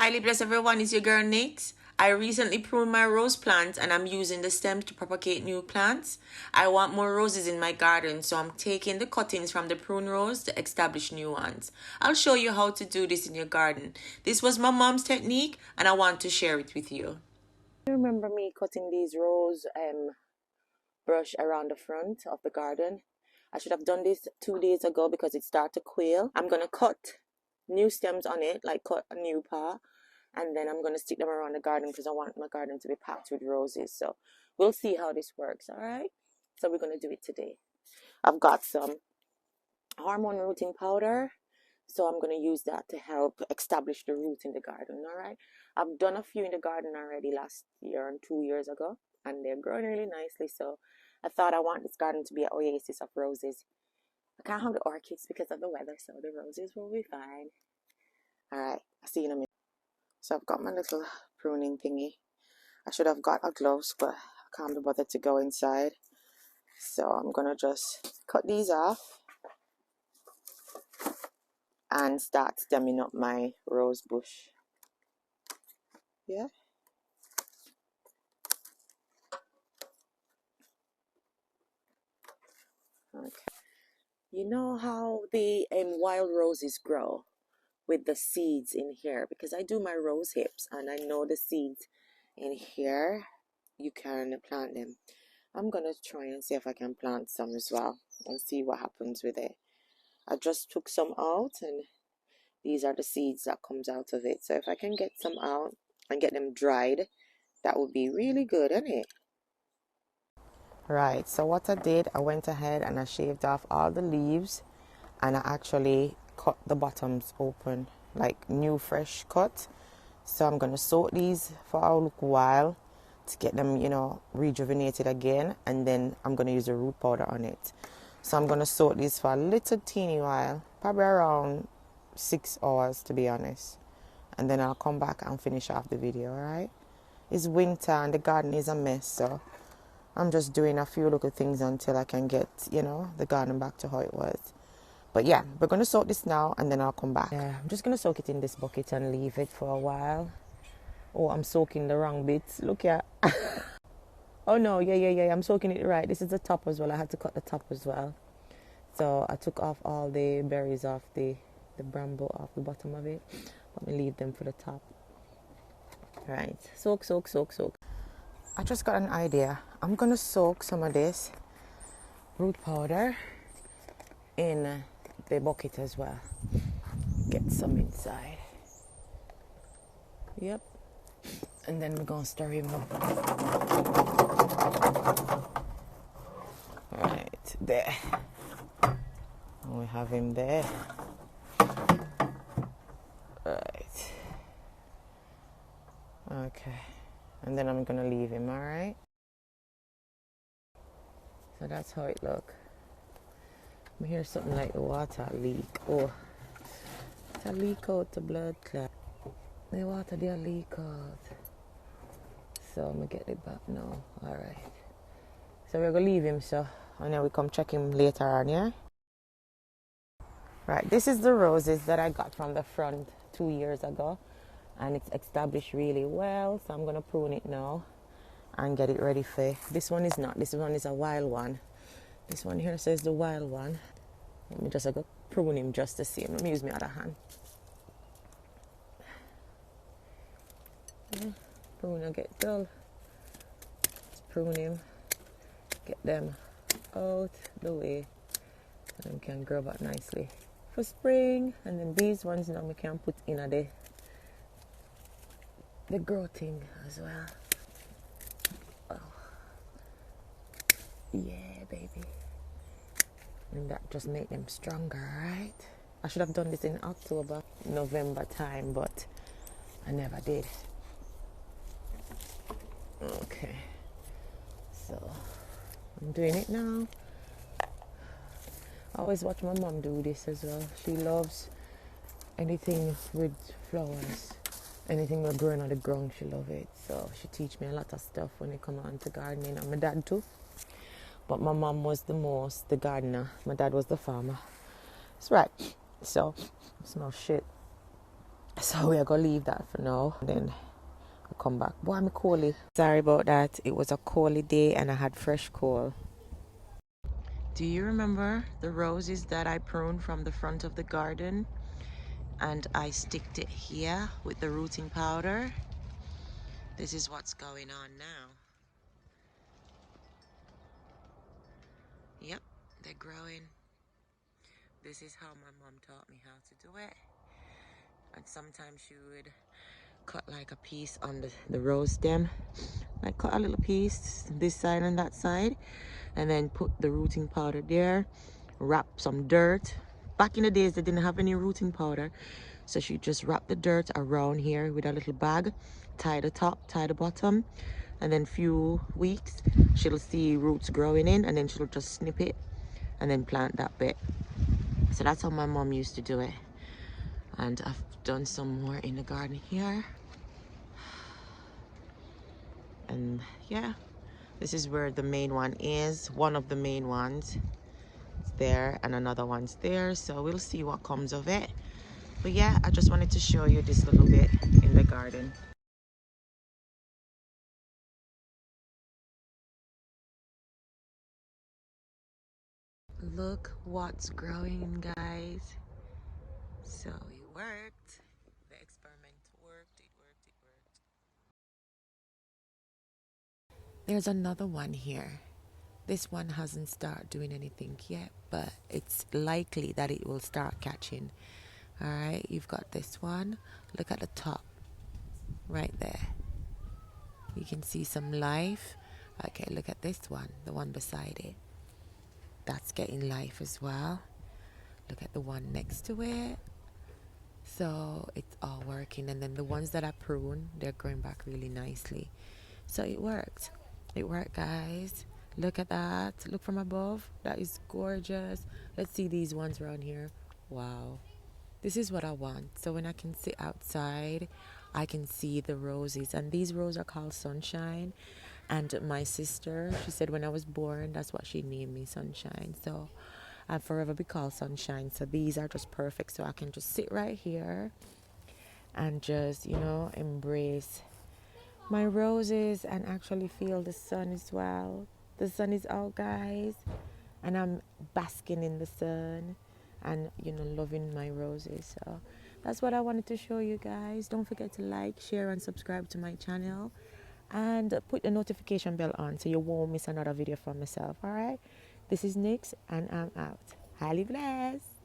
Highly blessed everyone, it's your girl Nix. I recently pruned my rose plants and I'm using the stems to propagate new plants. I want more roses in my garden, so I'm taking the cuttings from the prune rose to establish new ones. I'll show you how to do this in your garden. This was my mom's technique and I want to share it with you. You remember me cutting these rose brush around the front of the garden? I should have done this 2 days ago because it started to quail. I'm going to cut new stems on it, like cut a new part, and then I'm going to stick them around the garden because I want my garden to be packed with roses. So we'll see how this works, all right? So we're going to do it today. I've got some hormone rooting powder, so I'm going to use that to help establish the root in the garden, all right? I've done a few in the garden already last year and 2 years ago, and they're growing really nicely, so I thought I want this garden to be an oasis of roses. I can't have the orchids because of the weather, so the roses will be fine. All right, I'll see you in a minute. So I've got my little pruning thingy. I should have got a gloves, but I can't be bothered to go inside. So I'm going to just cut these off and start stemming up my rose bush. Yeah. Okay. You know how the wild roses grow with the seeds in here? Because I do my rose hips and I know the seeds in here, you can plant them. I'm going to try and see if I can plant some as well and see what happens with it. I just took some out and these are the seeds that comes out of it. So if I can get some out and get them dried, that would be really good, isn't it? Right, so what I did, I went ahead and I shaved off all the leaves and I actually cut the bottoms open, like new fresh cut. So I'm going to soak these for a little while to get them, you know, rejuvenated again, and then I'm going to use a root powder on it. So I'm going to soak these for a little teeny while, probably around 6 hours to be honest, and then I'll come back and finish off the video. Alright, it's winter and the garden is a mess, so I'm just doing a few little things until I can get, you know, the garden back to how it was. But yeah, we're going to soak this now and then I'll come back. Yeah, I'm just going to soak it in this bucket and leave it for a while. Oh, I'm soaking the wrong bits. Look at. Oh no, yeah. I'm soaking it right. This is the top as well. I had to cut the top as well. So I took off all the berries off the bramble off the bottom of it. Let me leave them for the top. Right. Soak. I just got an idea. I'm going to soak some of this root powder in the bucket as well. Get some inside. Yep. And then we're going to stir him up. Right, there. And we have him there. Right. Okay. And then I'm going to leave him, alright? So that's how it look. I hear something like the water leak. Oh, it's a leak out the blood clot. The water there leak out. So I'm going to get it back now. Alright. So we're going to leave him, so. And then we come check him later on, yeah? Right, this is the roses that I got from the front 2 years ago. And it's established really well. So I'm going to prune it now and get it ready for. This one is not. This one is a wild one. This one here says the wild one. Let me just go prune him just to see him. Let me use my other hand. Yeah, prune and get dull. Just prune him. Get them out the way. And we can grow back nicely for spring. And then these ones now we can put in the growing as well. Oh. Yeah, baby. And that just make them stronger, right? I should have done this in October, November time, but I never did. Okay. So I'm doing it now. I always watch my mom do this as well. She loves anything with flowers. Anything that's growing on the ground, she loves it. So she teach me a lot of stuff when it comes on to gardening. And my dad too. But my mom was the gardener. My dad was the farmer. That's right. So, smell shit. So we are gonna leave that for now. Then I'll come back. Boy, I'm coldy. Sorry about that. It was a coldy day and I had fresh coal. Do you remember the roses that I pruned from the front of the garden? And I sticked it here with the rooting powder. This is what's going on now. Yep, they're growing. This is how my mom taught me how to do it. And sometimes she would cut like a piece on the rose stem. Like cut a little piece this side and that side. And then put the rooting powder there. Wrap some dirt. Back in the days they didn't have any rooting powder. So she just wrap the dirt around here with a little bag. Tie the top, tie the bottom. And then few weeks she'll see roots growing in. And then she'll just snip it. And then plant that bit. So that's how my mom used to do it. And I've done some more in the garden here. And yeah, this is where the main one is. One of the main ones. It's there and another one's there. So we'll see what comes of it. But yeah, I just wanted to show you this little bit in the garden. Look what's growing, guys. So it worked. The experiment worked. It worked. It worked. There's another one here. This one hasn't started doing anything yet, but it's likely that it will start catching. All right, you've got this one. Look at the top right there. You can see some life. Okay, look at this one, the one beside it. That's getting life as well. Look at the one next to it. So it's all working. And then the ones that I prune, they're growing back really nicely. So it worked. It worked, guys. Look at that. Look from above. That is gorgeous. Let's see these ones around here. Wow. This is what I want. So when I can sit outside, I can see the roses. And these roses are called Sunshine. And my sister, she said when I was born, that's what she named me, Sunshine. So I'll forever be called Sunshine. So these are just perfect. So I can just sit right here and just, embrace my roses and actually feel the sun as well. The sun is out, guys. And I'm basking in the sun and, loving my roses. So that's what I wanted to show you guys. Don't forget to like, share, and subscribe to my channel. And put the notification bell on so you won't miss another video from myself. All right, this is Nyx and I'm out. Highly blessed.